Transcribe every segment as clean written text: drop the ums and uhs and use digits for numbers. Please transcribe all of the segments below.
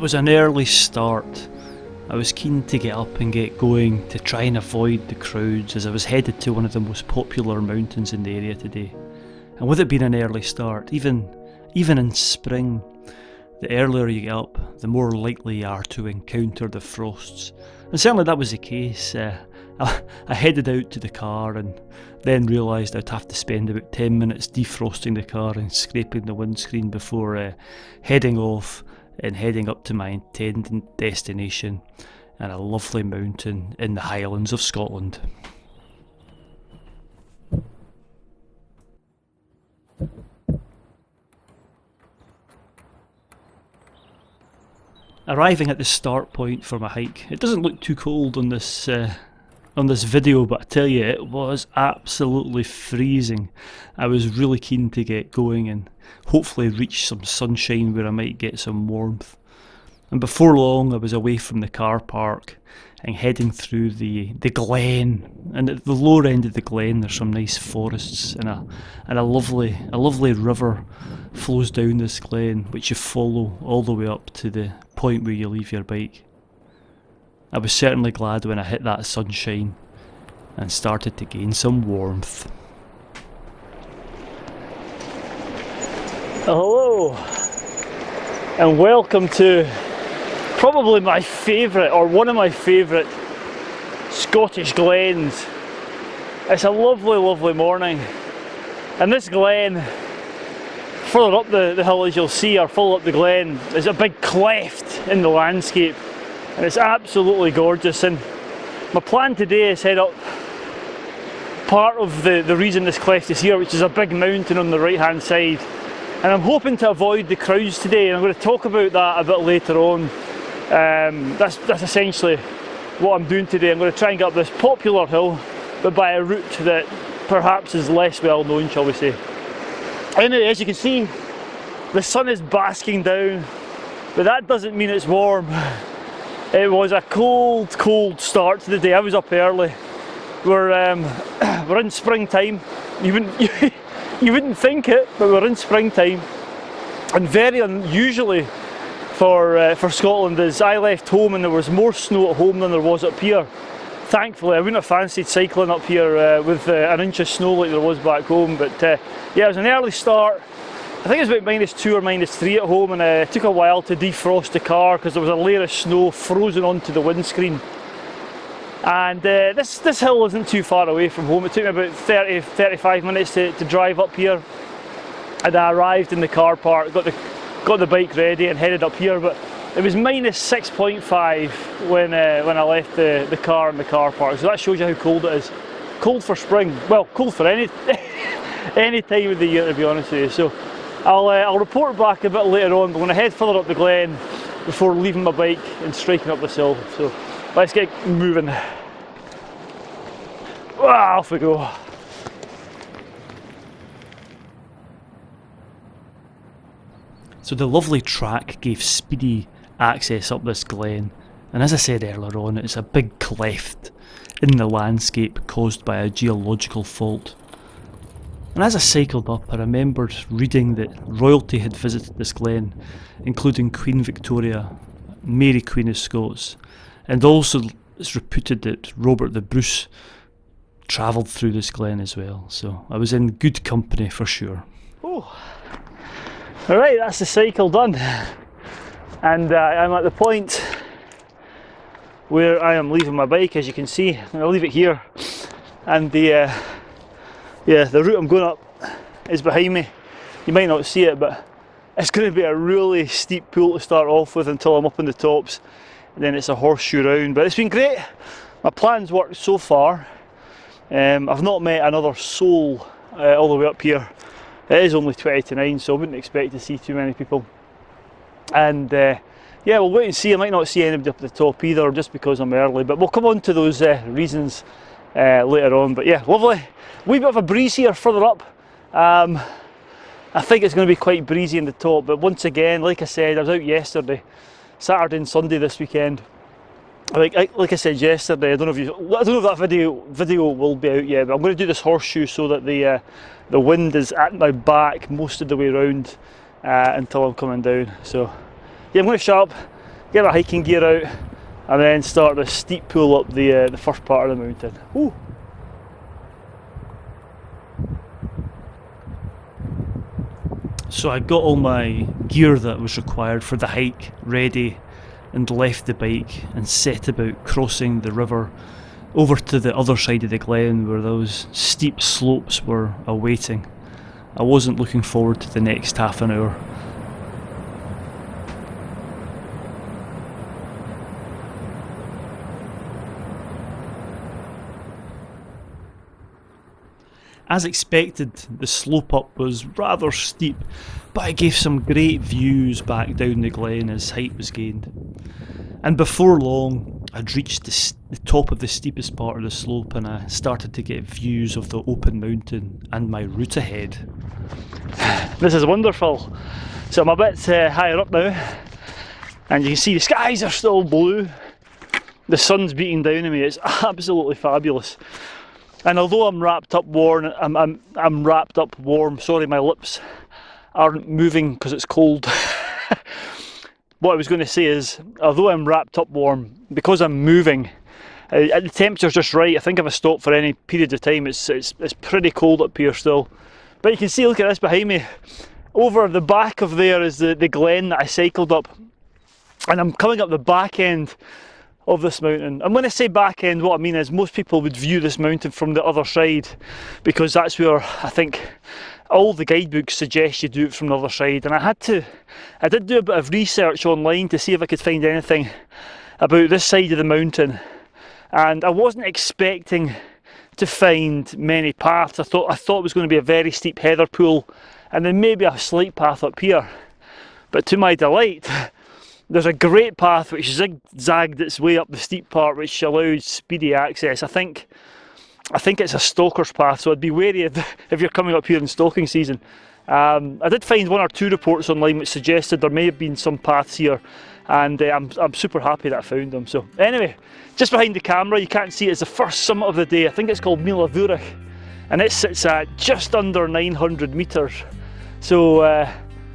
was an early start. I was keen to get up and get going to try and avoid the crowds as I was headed to one of the most popular mountains in the area today. And with it being an early start, even in spring, the earlier you get up, the more likely you are to encounter the frosts. And certainly that was the case. I headed out to the car and then realised I'd have to spend about 10 minutes defrosting the car and scraping the windscreen before heading off and heading up to my intended destination and a lovely mountain in the Highlands of Scotland. Arriving at the start point for my hike, it doesn't look too cold on this video, but I tell you, it was absolutely freezing. I was really keen to get going and hopefully reach some sunshine where I might get some warmth. And before long I was away from the car park and heading through the glen. And at the lower end of the glen there's some nice forests and a lovely river flows down this glen, which you follow all the way up to the point where you leave your bike. I was certainly glad when I hit that sunshine and started to gain some warmth. Hello and welcome to probably my favourite, or one of my favourite Scottish glens. It's a lovely morning, and this glen, further up the hill as you'll see, or further up the glen, is a big cleft in the landscape. And it's absolutely gorgeous, and my plan today is head up part of the reason this cleft is here, which is a big mountain on the right hand side, and I'm hoping to avoid the crowds today, and I'm going to talk about that a bit later on. That's essentially what I'm doing today. I'm going to try and get up this popular hill, but by a route that perhaps is less well known, shall we say. Anyway, as you can see, the sun is basking down, but that doesn't mean it's warm. It was a cold start to the day. I was up early. We're in springtime. You wouldn't think it, but we're in springtime. And very unusually for Scotland is I left home and there was more snow at home than there was up here. Thankfully, I wouldn't have fancied cycling up here with an inch of snow like there was back home. But yeah, it was an early start. I think it was about -2 or -3 at home, and it took a while to defrost the car because there was a layer of snow frozen onto the windscreen. And this hill isn't too far away from home. It took me about 30-35 minutes to drive up here, and I arrived in the car park, got the bike ready and headed up here. But it was -6.5 when I left the car in the car park, so that shows you how cold it is. Cold for spring, well, cold for any time of the year, to be honest with you. So I'll report back a bit later on, but I'm going to head further up the glen before leaving my bike and striking up this hill. So let's get moving. Off we go. So the lovely track gave speedy access up this glen, and as I said earlier on, it's a big cleft in the landscape caused by a geological fault. And as I cycled up, I remembered reading that royalty had visited this glen, including Queen Victoria, Mary Queen of Scots, and also it's reputed that Robert the Bruce travelled through this glen as well, so I was in good company for sure. Oh. Alright, that's the cycle done, and I'm at the point where I am leaving my bike. As you can see, I'm going to leave it here, and the route I'm going up is behind me. You might not see it, but it's going to be a really steep pool to start off with until I'm up in the tops, and then it's a horseshoe round. But it's been great. My plan's worked so far. I've not met another soul all the way up here. It is only 20 to 9, so I wouldn't expect to see too many people. And yeah, we'll wait and see. I might not see anybody up at the top either, just because I'm early, but we'll come on to those reasons later on. But yeah, lovely. Wee bit of a breeze here further up. I think it's going to be quite breezy in the top, but once again, like I said, I was out yesterday, Saturday and Sunday this weekend. Like I said yesterday, I don't know if that video will be out yet, but I'm going to do this horseshoe so that the wind is at my back most of the way around until I'm coming down. So yeah, I'm going to shut up, get my hiking gear out, and then start the steep pull up the first part of the mountain. Ooh. So I got all my gear that was required for the hike ready, and left the bike and set about crossing the river over to the other side of the glen where those steep slopes were awaiting. I wasn't looking forward to the next half an hour. As expected, the slope up was rather steep, but it gave some great views back down the glen as height was gained. And before long, I'd reached the top of the steepest part of the slope, and I started to get views of the open mountain and my route ahead. This is wonderful. So I'm a bit higher up now, and you can see the skies are still blue. The sun's beating down on me. It's absolutely fabulous. And although I'm wrapped up warm, I'm wrapped up warm. Sorry, my lips aren't moving because it's cold. What I was going to say is, although I'm wrapped up warm, because I'm moving, the temperature's just right. I think if I stop for any period of time, it's pretty cold up here still. But you can see, look at this behind me. Over the back of there is the glen that I cycled up, and I'm coming up the back end of this mountain. And when I say back end, what I mean is most people would view this mountain from the other side, because that's where I think all the guidebooks suggest you do it from the other side. And I did do a bit of research online to see if I could find anything about this side of the mountain, and I wasn't expecting to find many paths. I thought it was going to be a very steep heather pool and then maybe a slight path up here, but to my delight, there's a great path which zigzagged its way up the steep part, which allowed speedy access. I think it's a stalker's path, so I'd be wary if you're coming up here in stalking season. I did find one or two reports online which suggested there may have been some paths here, and I'm super happy that I found them. So anyway, just behind the camera, you can't see it, it's the first summit of the day. I think it's called Mila Vurich, and it sits at just under 900 metres. So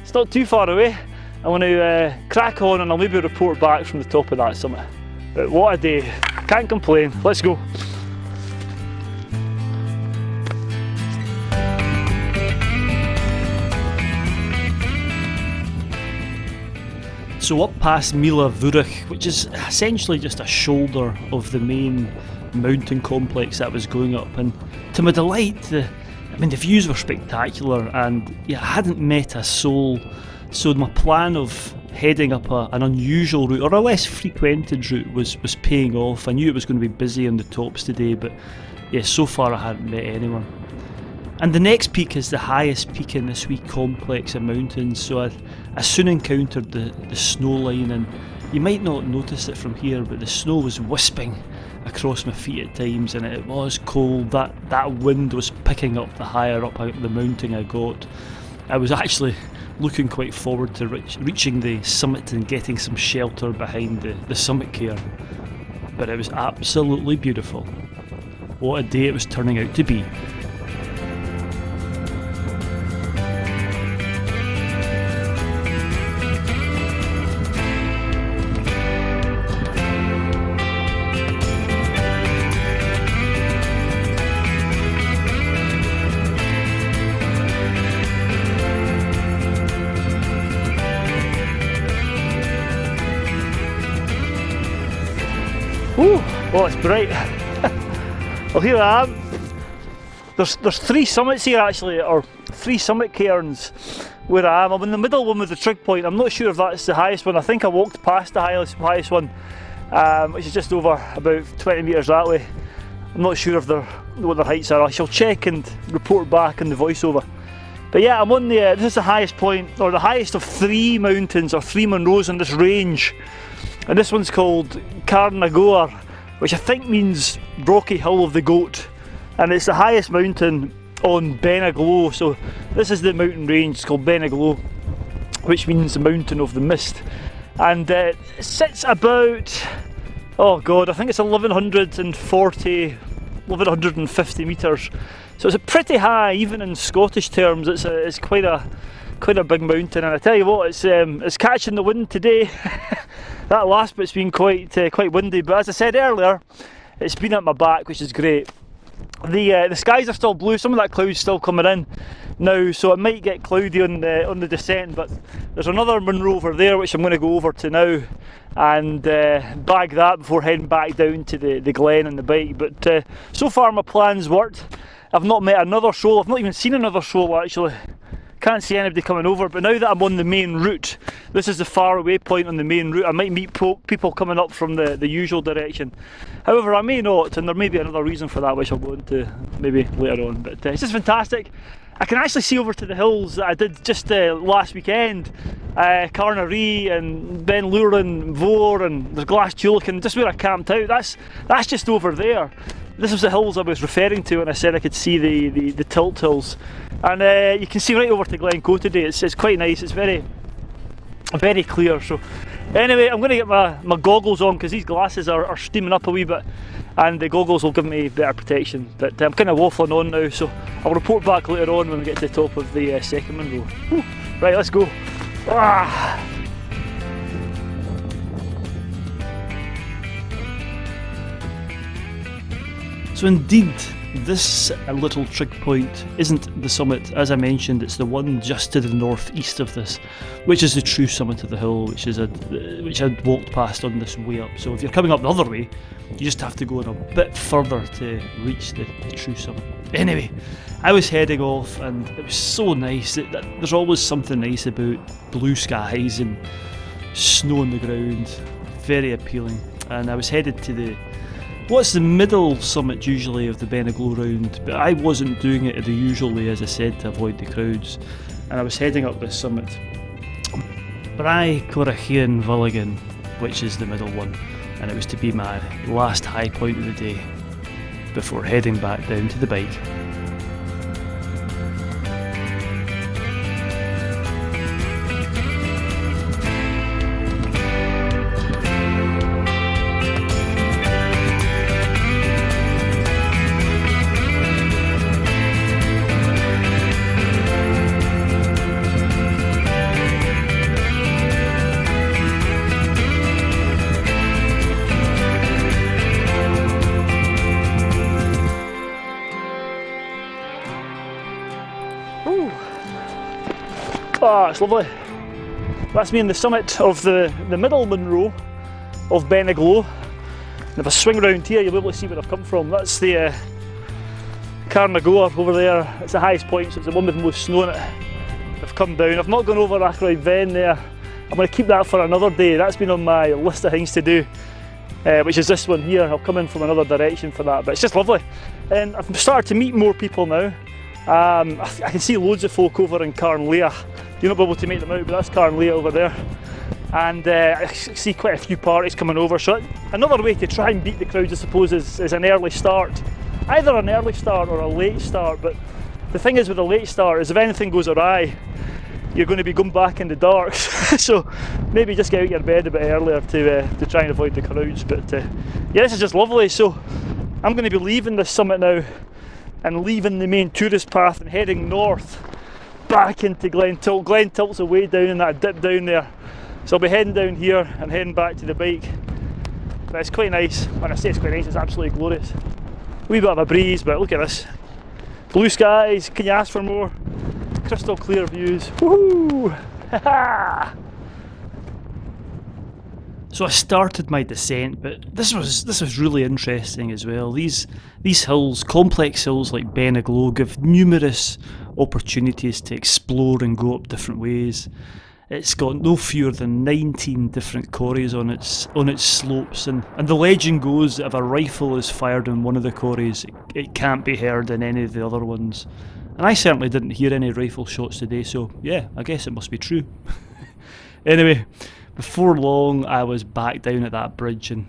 it's not too far away. I want to crack on, and I'll maybe report back from the top of that summit. But what a day, can't complain, let's go. So up past Mila Vurich, which is essentially just a shoulder of the main mountain complex that was going up, and to my delight, the views were spectacular, and yeah, I hadn't met a soul. So my plan of heading up an unusual route, or a less frequented route, was paying off. I knew it was going to be busy on the tops today, but yeah, so far I hadn't met anyone. And the next peak is the highest peak in this wee complex of mountains, so I soon encountered the snow line, and you might not notice it from here, but the snow was wisping across my feet at times, and it was cold. That wind was picking up the higher up the mountain I got. I was actually looking quite forward to reaching the summit and getting some shelter behind the summit cairn. But it was absolutely beautiful. What a day it was turning out to be. Ooh, oh, it's bright. Well, here I am. There's three summits here actually, or three summit cairns where I am. I'm in the middle one with the trig point. I'm not sure if that's the highest one. I think I walked past the highest one, which is just over about 20 metres that way. I'm not sure if what their heights are. I shall check and report back in the voiceover. But yeah, I'm on this is the highest point, or the highest of three mountains, or three Munros in this range. And this one's called Carnagoar, which I think means Rocky Hill of the Goat. And it's the highest mountain on Benaglow. So this is the mountain range, it's called Benaglow, which means the mountain of the mist. And it sits about, oh god, I think it's 1150 metres. So it's pretty high, even in Scottish terms. It's quite a big mountain, and I tell you what, it's catching the wind today. That last bit's been quite windy, but as I said earlier, it's been at my back, which is great. The skies are still blue. Some of that cloud's still coming in now, so it might get cloudy on the descent. But there's another Munro over there, which I'm going to go over to now and bag that before heading back down to the glen and the bike. But so far my plans worked. I've not met another shoal. I've not even seen another shoal actually. Can't see anybody coming over, but now that I'm on the main route, this is the far away point on the main route, I might meet people coming up from the usual direction. However, I may not, and there may be another reason for that, which I'll go into maybe later on. But it's just fantastic. I can actually see over to the hills that I did just last weekend. Carnaree and Ben Lurin, Vore, and there's Glass Tulloch, and just where I camped out, that's just over there. This was the hills I was referring to when I said I could see the tilt hills. And you can see right over to Glencoe today. It's quite nice. It's very clear. So anyway, I'm going to get my goggles on because these glasses are steaming up a wee bit, and the goggles will give me better protection. But I'm kind of waffling on now, so I'll report back later on when we get to the top of the second Munro. Whew. Right, let's go. Ah. So indeed, this little trig point isn't the summit. As I mentioned, it's the one just to the northeast of this, which is the true summit of the hill, which I'd walked past on this way up. So if you're coming up the other way, you just have to go in a bit further to reach the true summit. Anyway, I was heading off, and it was so nice. There's always something nice about blue skies and snow on the ground. Very appealing. And I was headed to what's the middle summit usually of the Benaglow round, but I wasn't doing it the usual way, as I said, to avoid the crowds, and I was heading up this summit. Brai Corachien Vulligan, which is the middle one, and it was to be my last high point of the day before heading back down to the bike. Ah, it's lovely. That's me in the summit of the middle Munro of Benaglow. And if I swing around here, you'll be able to see where I've come from. That's the Carnagoa over there. It's the highest point, so it's the one with the most snow in it. I've come down. I've not gone over Ackroyd Ven there. I'm going to keep that for another day. That's been on my list of things to do, which is this one here. I'll come in from another direction for that, but it's just lovely. And I've started to meet more people now. I can see loads of folk over in Carnlea. You're not able to make them out, but that's Carnlea over there. And I see quite a few parties coming over. So another way to try and beat the crowds, I suppose, is an early start. Either an early start or a late start. But the thing is with a late start is if anything goes awry, you're going to be going back in the dark. So maybe just get out of your bed a bit earlier to try and avoid the crowds. But yeah, this is just lovely. So I'm going to be leaving this summit now and leaving the main tourist path and heading north back into Glen Tilt. Glen Tilt's away down in that dip down there. So I'll be heading down here and heading back to the bike. But it's quite nice. When I say it's quite nice, it's absolutely glorious. A wee bit of a breeze, but look at this. Blue skies, can you ask for more? Crystal clear views. Woohoo! So I started my descent, but this was really interesting as well. These hills, complex hills like Benaglow, give numerous opportunities to explore and go up different ways. It's got no fewer than 19 different quarries on its slopes, and the legend goes that if a rifle is fired on one of the quarries, it can't be heard in any of the other ones. And I certainly didn't hear any rifle shots today, so yeah, I guess it must be true. Anyway, before long I was back down at that bridge and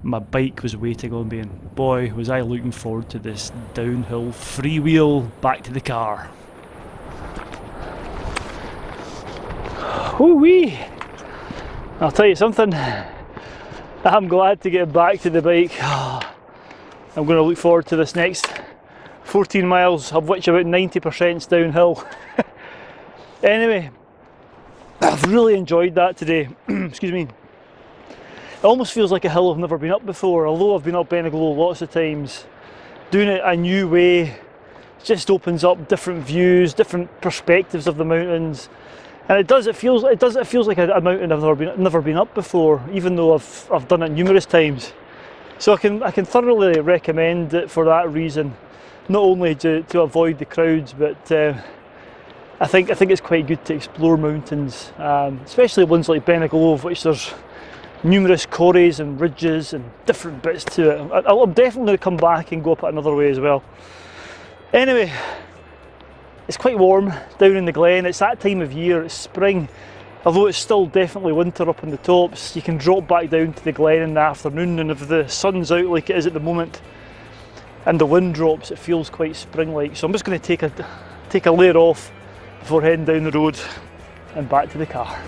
my bike was waiting on me, and boy was I looking forward to this downhill freewheel back to the car. Woo-wee! I'll tell you something, I'm glad to get back to the bike. I'm going to look forward to this next 14 miles, of which about 90%'s downhill. Anyway, I've really enjoyed that today. Excuse me. It almost feels like a hill I've never been up before, although I've been up Beniglow lots of times. Doing it a new way just opens up different views, different perspectives of the mountains. And it feels like a mountain I've never been up before, even though I've done it numerous times. So I can thoroughly recommend it for that reason. Not only to avoid the crowds, but I think it's quite good to explore mountains, especially ones like Beniglow, which there's numerous corries and ridges and different bits to it. I'll definitely come back and go up it another way as well. Anyway, it's quite warm down in the glen. It's that time of year, it's spring. Although it's still definitely winter up in the tops, you can drop back down to the glen in the afternoon, and if the sun's out like it is at the moment and the wind drops, it feels quite spring-like. So I'm just going to take a layer off before heading down the road and back to the car.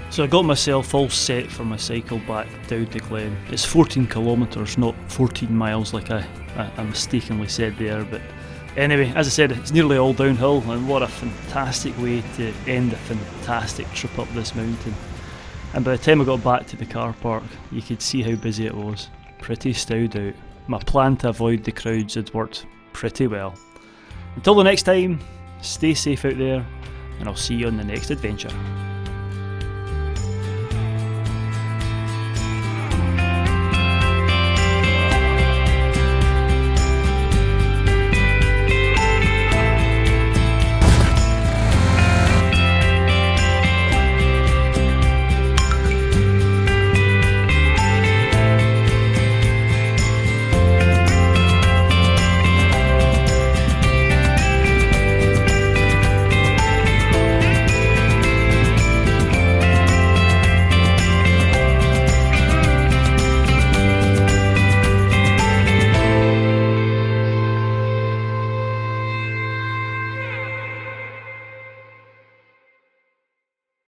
So I got myself all set for my cycle back down the glen. It's 14 kilometres, not 14 miles like I mistakenly said there, but anyway, as I said, it's nearly all downhill, and what a fantastic way to end a fantastic trip up this mountain. And by the time I got back to the car park, you could see how busy it was. Pretty stowed out. My plan to avoid the crowds had worked pretty well. Until the next time, stay safe out there, and I'll see you on the next adventure.